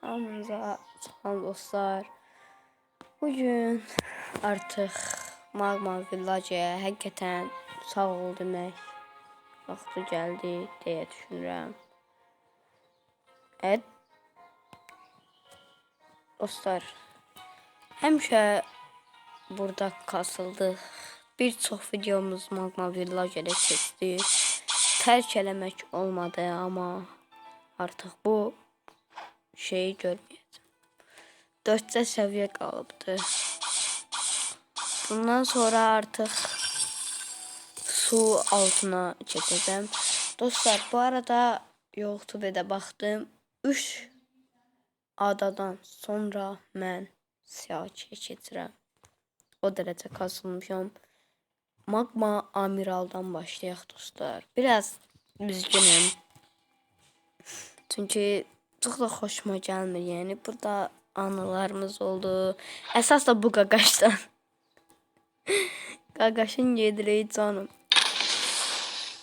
Hamınıza salam dostlar. Bugün artıq Magma Village'yə həqiqətən sağ ol demək vaxtı gəldi deyə düşünürəm. Evet dostlar, həmişə burada kasıldıq. Bir çox videomuz Magma Village'də keçdi. Tərk eləmək olmadı, amma artıq bu şeyi görməyəcəm. 4. səviyyə qalıbdı. Bundan sonra artıq su altına keçəcəm. Dostlar, bu arada YouTube'da baxdım. 3 adadan sonra mən siyahıya keçirəm. O dərəcə kasılmışam. Magma Amiral'dan başlayaq dostlar. Biraz üzgünüm. Çünkü çok da hoşuma gelmir. Yani burada anılarımız oldu. Esas da bu Qaqaşdan. Qaqaşın yedireyi canım.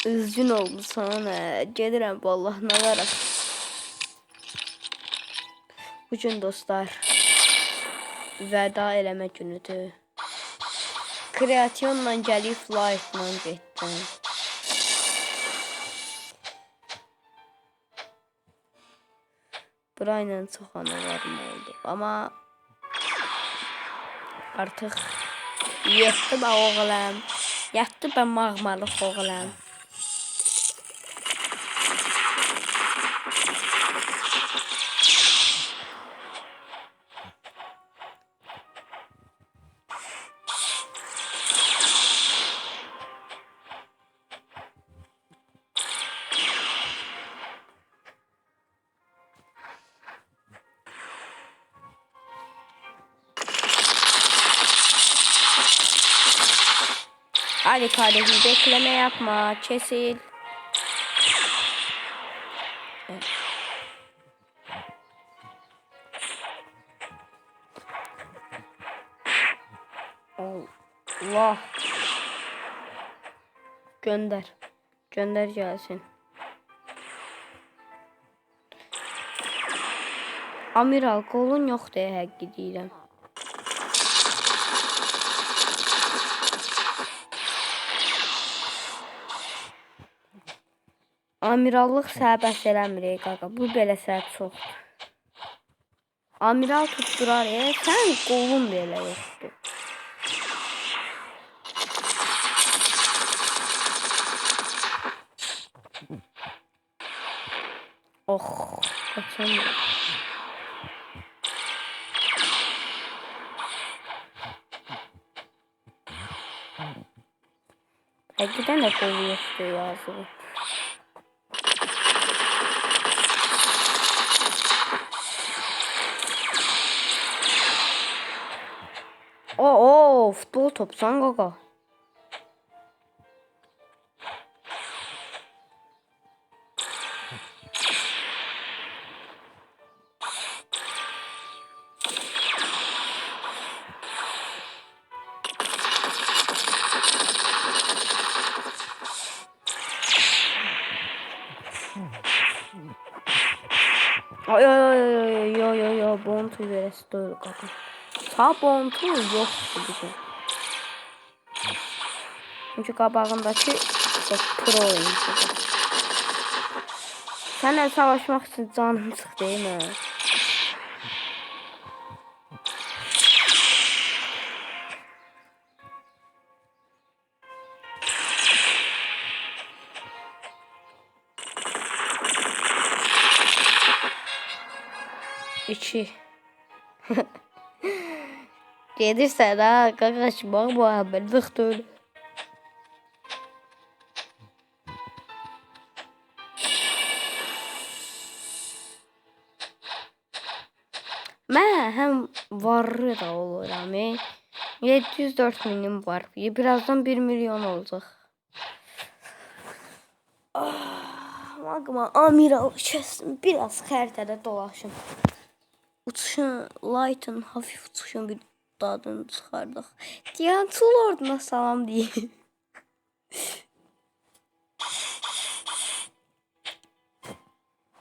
Üzgün olmuşsan. Gedirəm vallahi nə varaq. Bugün dostlar vəda eləmə günüdür. Kreasyonla gəlib live-la getdim. Burayla çox anılarım oldu. Ama artıq yetdi bə oğlum. Yetdi bə mağmalıq oğlum. Hadi kardeşim, bekleme yapma. Kesil. Evet. Allah. Gönder. Gönder gelsin. Amiral, qolun yox deyə həqqi deyirəm. Amirallıq səhbəs eləmir qaqa. Bu belə səhət çoxdur. Amiral tutdurar, sən qolun belə yoxdur. Oh, kaçamıyorum. Həqiqətən də qolu yoxdur yazığı. Futbol topsan qaqa. Ay, bontu verəsi deyil qaqa. Sağ bontu yoxdur bizim. Çünkü qabağındakı çok pro oyuncudur. Sənlə savaşmaq üçün canım çıxdı, değil mi? İki. Gedirsən ha, qaqaş, bax bu haberlik deyil. Mən həm varlı da oluram. 704 minim var. Birazdan 1 milyon olacaq. Magma Amiral kəsdim. Biraz xəritədə dolaşım. Uçuşun, Light'ın hafif uçuşun bir dadını çıxardıq. Diyançı Lorduna salam deyim.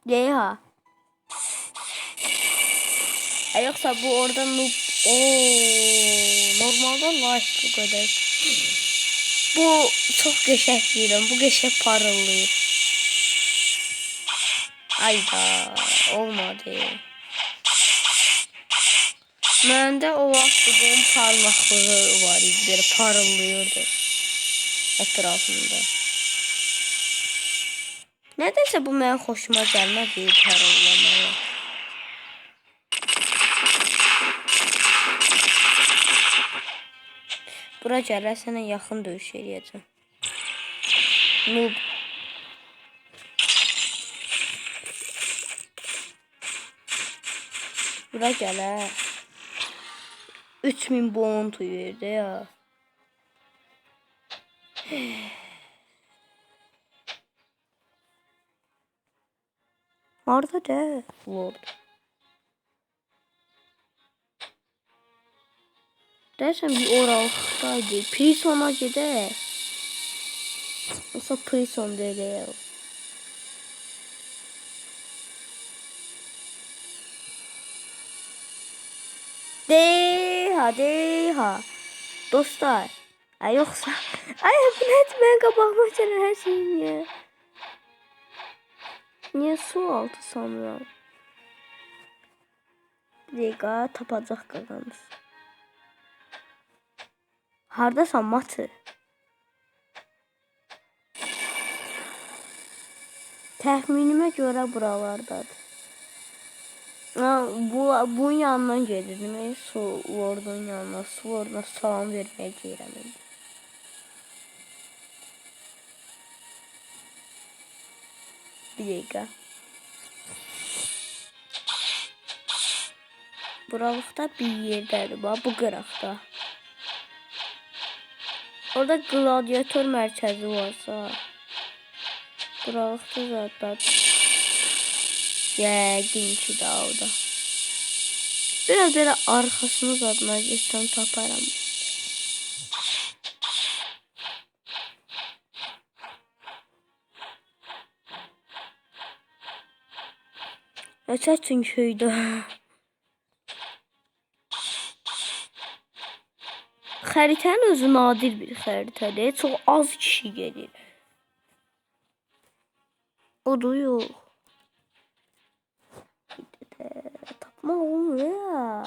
Deyə ha. Yoksa bu orada noob. Normalde like bu kadar. Bu çok qəşəng deyirəm. Bu qəşəng parıldayır. Ayda olmadı. Məndə o vaxt bunun parlaqlığı var idi. Belə parıldayırdı ətrafında. Nədənsə bu mənim xoşuma gəlmədi parıldamaya. Bura gələ sənə yaxın döyüş eləyəcəm. Noob. Bura gələ. 3000 bonus verdi ya. Orada de Lord. Dersen bir oralıqdaydı. Prison'a gedək. Yoxsa prison deyək. Deha. Dostlar. Yoksa. Bu net ben kapağıma çalan her şeyi niye? Niye su altı sanıram? Bir dakika tapacaq qazanız. Hardasan matı? Təxminimə görə buralardadır. Bunun yanından gedirdim. Su Lord'un yanına. Su Lord'una salam verməyə deyirəm. Bir dakika. Buralıqda bir yerdədir. Bu qıraqda. Orada gladiator mərkəzi varsa. Buralıqda zaten. Yəqin ki də orada. Biraz belə arxasını zadına geçsəm taparam. Çətin köydə. Xəritənin özü nadir bir xəritədir. Çox az kişi gelir. O da yox. Tapma olmuyor ya.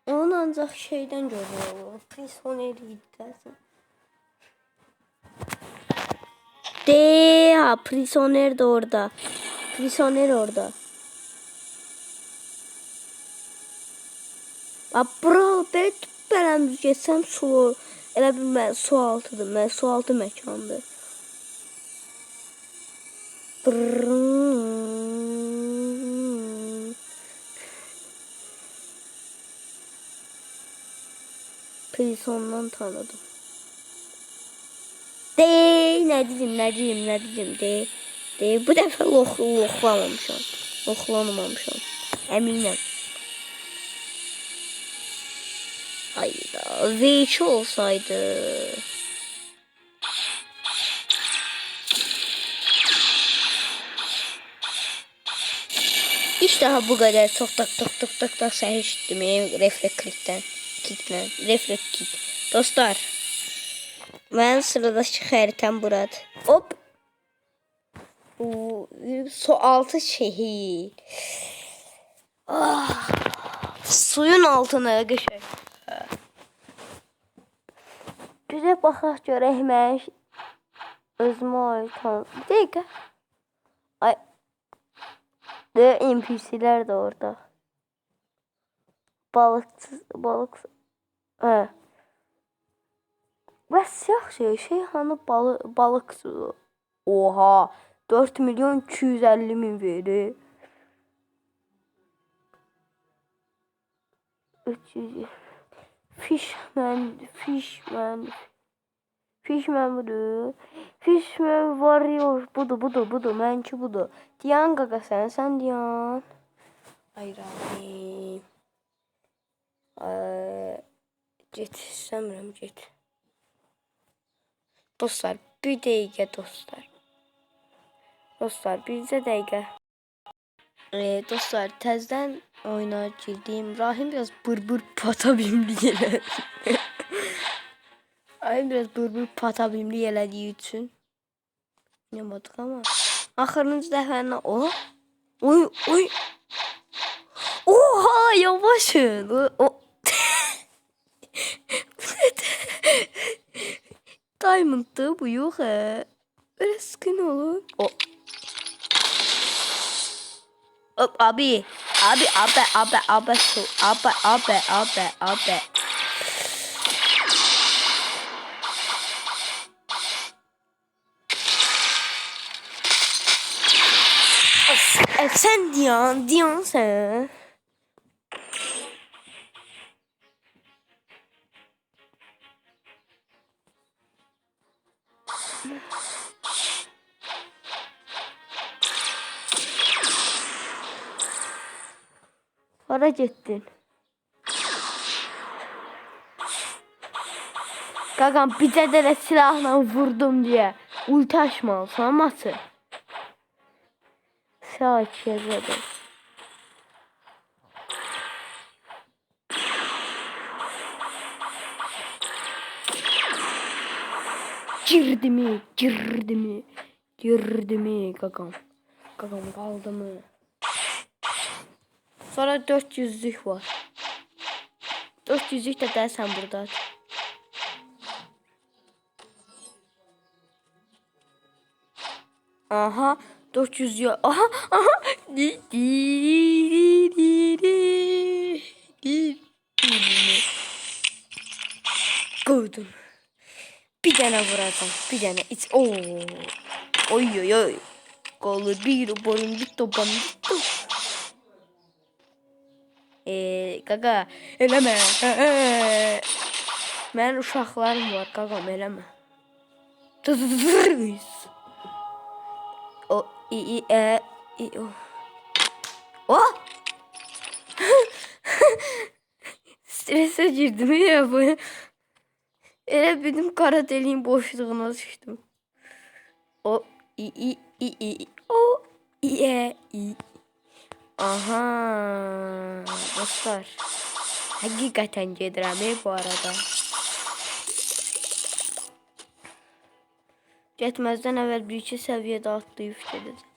Onu ancaq şeydən görmək olur. Prisoner iddiası. Prisoner de orada. Prisoner orada. Bura ben geçsem su. Elə bir mən su altıdır. Mən su altı məkandır. Prisondan tanıdım. Ne diyeyim. Bu dəfə loxlamamışam. Əminəm. Hayda. V2 olsaydı. İşte daha bu kadar çok tak səhişdim. Refleks klikdən. Refleks klik. Dostlar. Mənim sıradakı xəritəm buradır. Hop. Su altı şehir. Suyun altına geçer. Güzel baxaq görək mən özümə ait. Bir dəqiqə. Ay. NPC'ler de orada. Balık. Ve siyah şey hani balık. Oha. 4.250.000 verir. 300. Fishman budur. Fishman Warrior budur. Mənki budur. Diyan qaqa sən diyan. Ayrı. Get istəmirəm get. Dostlar Bir dəqiqə dostlar. Dostlar bizə dəqiqə. Dostlar təzədən oyuna girdim. Rahim biraz bırbır patabimli elədi. Rahim biraz bırbır patabimli elədiyi üçün. Yapmadık ama. Axırıncı dəfə o. Oy oy. Oha yavaşın. O. Diamond'dı bu yok he. Öyle skin olur. O. Hop abi. Abi. Sen diyorsun sen. Hara gittin? Qaqam bir də silahla vurdum diye ulti açmalısın aması. Saat yazdı. Girdi mi qaqam. Qaqam qaldı mı? Sonra 400'lük var. 400'lük de dersen burada. Aha 400 ya. Aha. Koydum. Bir tane vuracağım. Bir tane. Oy. Kolu bir boyun bir topan bir top. Qaqa eləmə. Mənim uşaqlarım var qaqam eləmə. O o. Strese girdim ya bu. Elə benim kara deliğin boşluğuna düşdüm. O Aha dostlar. Hakikaten gedirəm bu arada. Getməzdən əvvəl bir-iki səviyyədə atlayıb gedəcəm.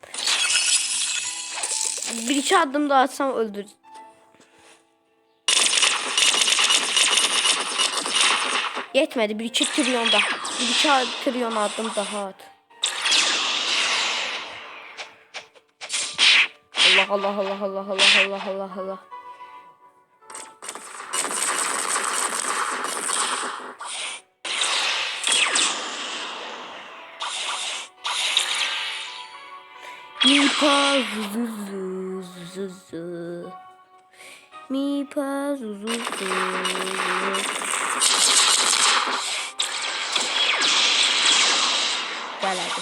Bir-iki adım da atsam öldür. Yetmədi. Bir-iki trilyon daha. Bir-iki trilyon adım daha at. Allah. Mi pa zu. Gel hadi.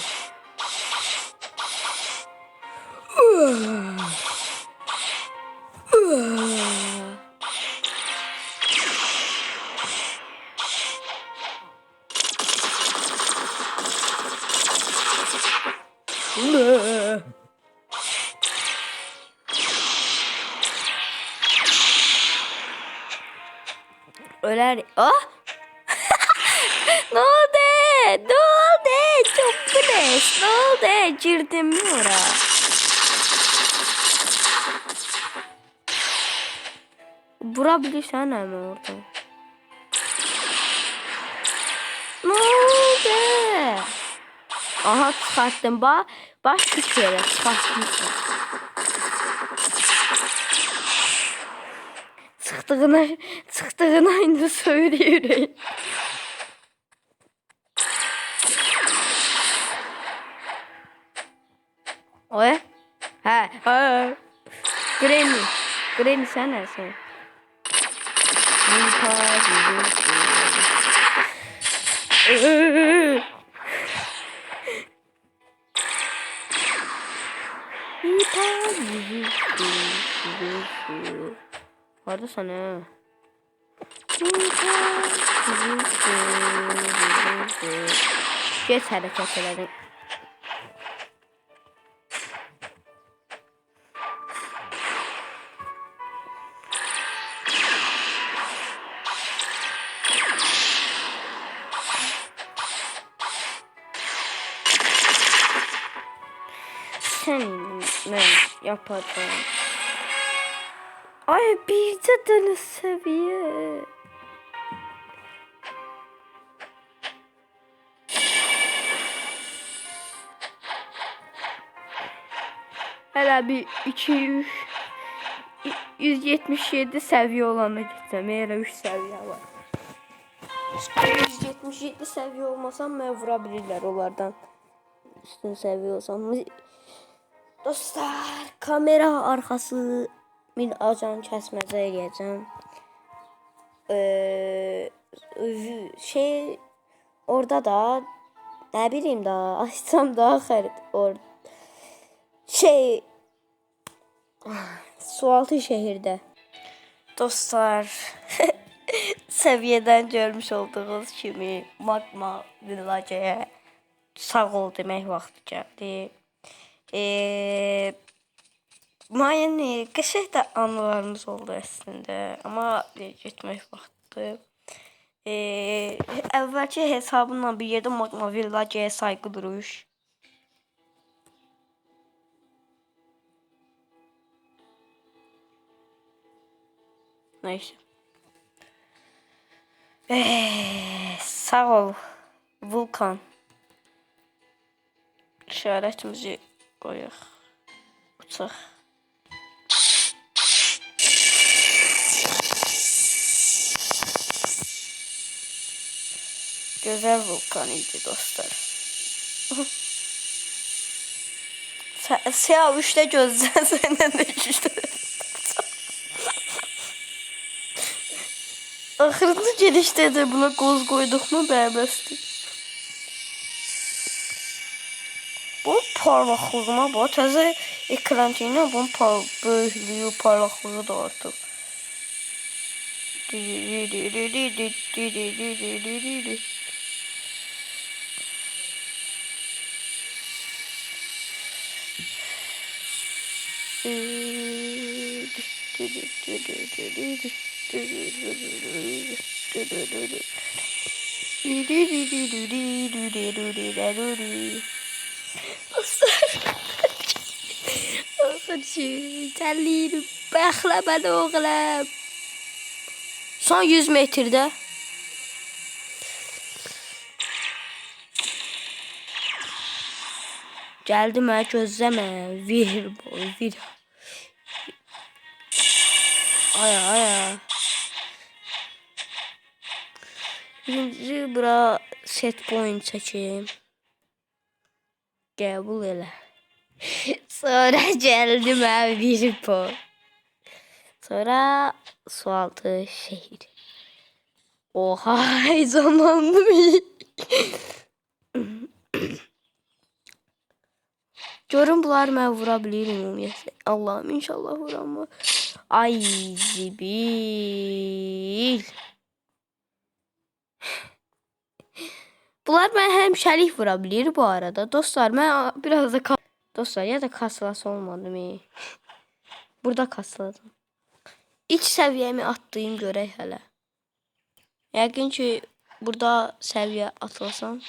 Öler. Oh! Ne oldu? Çok güneş. Ne oldu? Girdim mi oraya? Vurabilirsen hemen orada. Ne oldu? Aha çıkarttım. Baş güç yere çıkarttım. Çıktığına aynı söylüyorum. Oy. Ha. Granny sen neresin? Orada sana. Geç hərəkət elədin. Sən mən yapacağım. Ay bircə dənə səviyyə. Hələ bir 177 səviyyə olana getsəm, elə 3 səviyyə var. 177 səviyyə olmasam mən vura bilirlər onlardan. Üstün səviyyə olsam. Dostlar, kamera arkası min acan kəsməzə eləyəcəm. Orada da nə bileyim da açsam daha xərit Sualtı şehirdə. Dostlar, səviyyədən görmüş olduğunuz kimi Magma Village'yə sağ ol demək vaxtı gəldi. Yəni qəşəng də anılarımız oldu əslində, amma getmək vaxtı. Əvvəlki hesabımla bir yerdə Magma Village'yə saygı duruş. Neyse. Sağ ol Vulkan. İşarətimizi qoyaq. Uçaq. Gözəl vulkan idi dostlar. Siyah 3'te gözdən səndən də 2'də. Axırıncı gelişdə də buna qoz qoyduq mu bəbəsdir. Bu parlaqlığına bax, təzə ekrançıyla bunun böyüklüyü, parlaqlığı da artıq. Terliyim, bəxləmən oğlum. Son 100 metrdə. Gəldi mənə gözləmə, vir. Aya. Birinci bura set point çəkeyim. Qəbul elə. Sonra gəldi mənə bir point. Sonra sualtı şehir. Oha, heyecanlandım. Görün bunları mən vura bilirim ümumiyyətlə. Allah'ım inşallah vuramam. Ay zibil. Bunlar mən həmişəlik vura bilir bu arada. Dostlar mən biraz da dostlar ya da kasılası olmadım. Burada kasıladım. İlk səviyyəmi atlayım görək hələ. Yəqin ki burada səviyyə atlasam.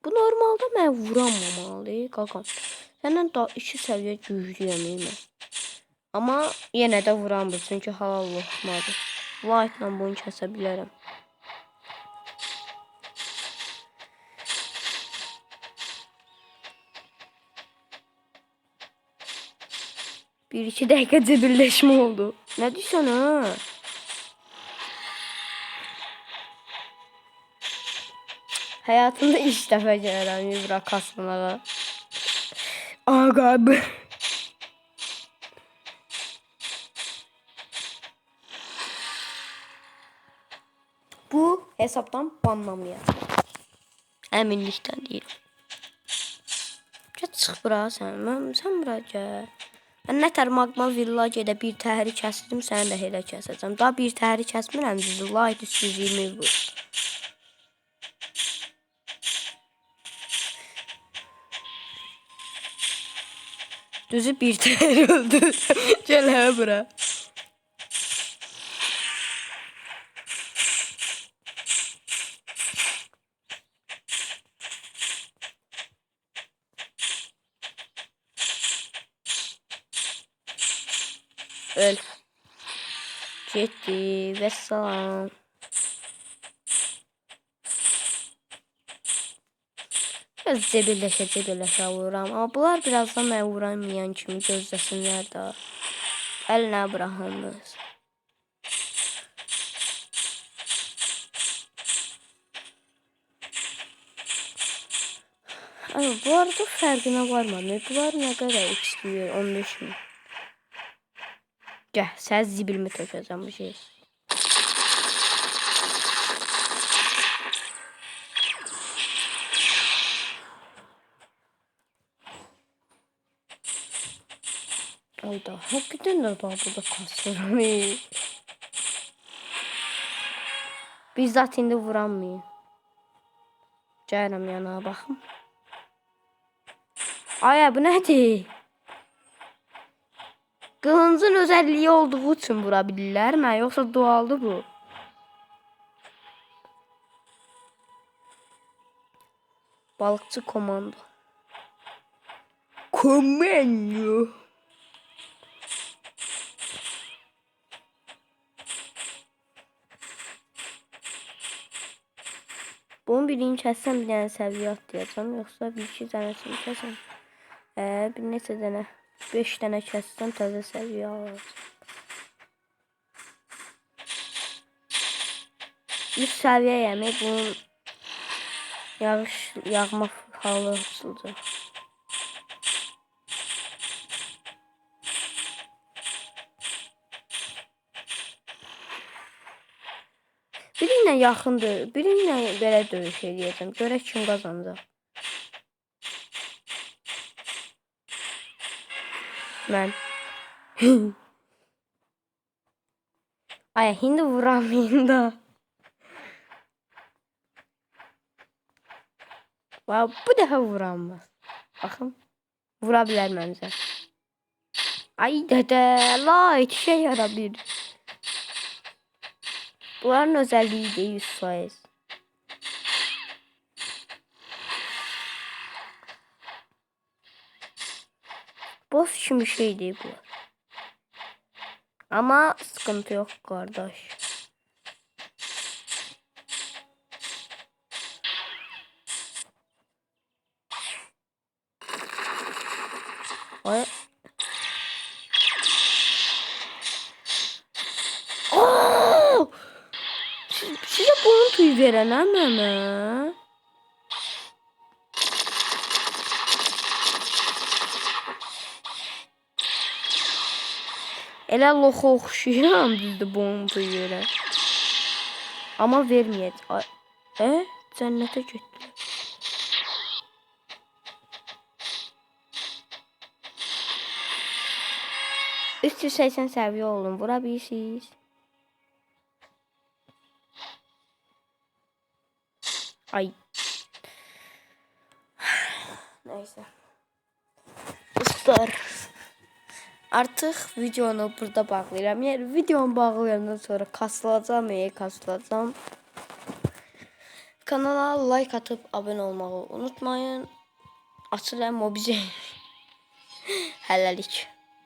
Bu normalda mən vuramamalı qaqam. Səndən daha 2 səviyyə güclüyəm mən. Amma yenə də vuramır çünki halal olmadı. Light'la bunu kəsə bilərəm. Bir iki dakika birleşme oldu. Ne diyorsun ha? Hayatımda ilk defa gelen bir bırakasınlara. Aga be. Bu hesaptan banlamayacağım. Eminlikten değil. Çık bura sen. Sen bura gel. Ben nətər Magma Village'də bir təhri kəsdim, səni də elə kəsəcəm. Daha bir təhri kəsmirəm, düzdür, light 320 vur. Düzü bir tane öldü. Gel ha bura. Öl. Gitti. Vesselam. Biraz cebirləşə vururam. Amma bunlar birazdan mən vuramayan kimi gözləsinlər də. Əlinə bıraxınız. Ama bu arada fərqinə varmadı. Bunlar nə qədər XP 15.000. Gəl, sən zibilimi tökəcəm bu şey. Ayda, hakikaten de daha burada kasırım. Bizzat indi vuranmayın. Gəlirəm yana baxım. Ay, bu nədir? Qılıncın özelliği olduğu için vura bilirlərmi? Yoxsa doğaldır bu? Balıkçı komando. Komando. Bunun birini kəssəm bir dənə səviyyə atlayacam. Yoxsa bir iki dənəsini kəsəm. Bir neçə dənə. 5 dənə kəssəm təzə səviyyə alacam. 100 səviyyə yəmi bunun yağma halı açılacaq. Birinlə yaxındır. Birinlə belə döyüş edəcəm. Görək kim qazanacaq. Mən. Ay, hindi vuramayın da. Bu dəfə vuramaz. Baxın. Vura bilər məncə. Ay dədə, la işə yara bir. Bunların özelliği de 100%. Boss kimi şey değil bu. Ama sıkıntı yok kardeş. Ay. Oh! Size bounty veren ama. Elə loxa oxşuyuram düzdür bounty veren. Ama verməyəcək. Cənnətə getdi. Üst 180 səviyyə olun. Vura bilirsiniz. Ay. Neyse. Dostlar. Artıq videonu burada bağlayıram. Yəni videonu bağlayandan sonra kasılacağam. Kanala like atıp abone olmağı unutmayın. Açılan mobice. Hələlik.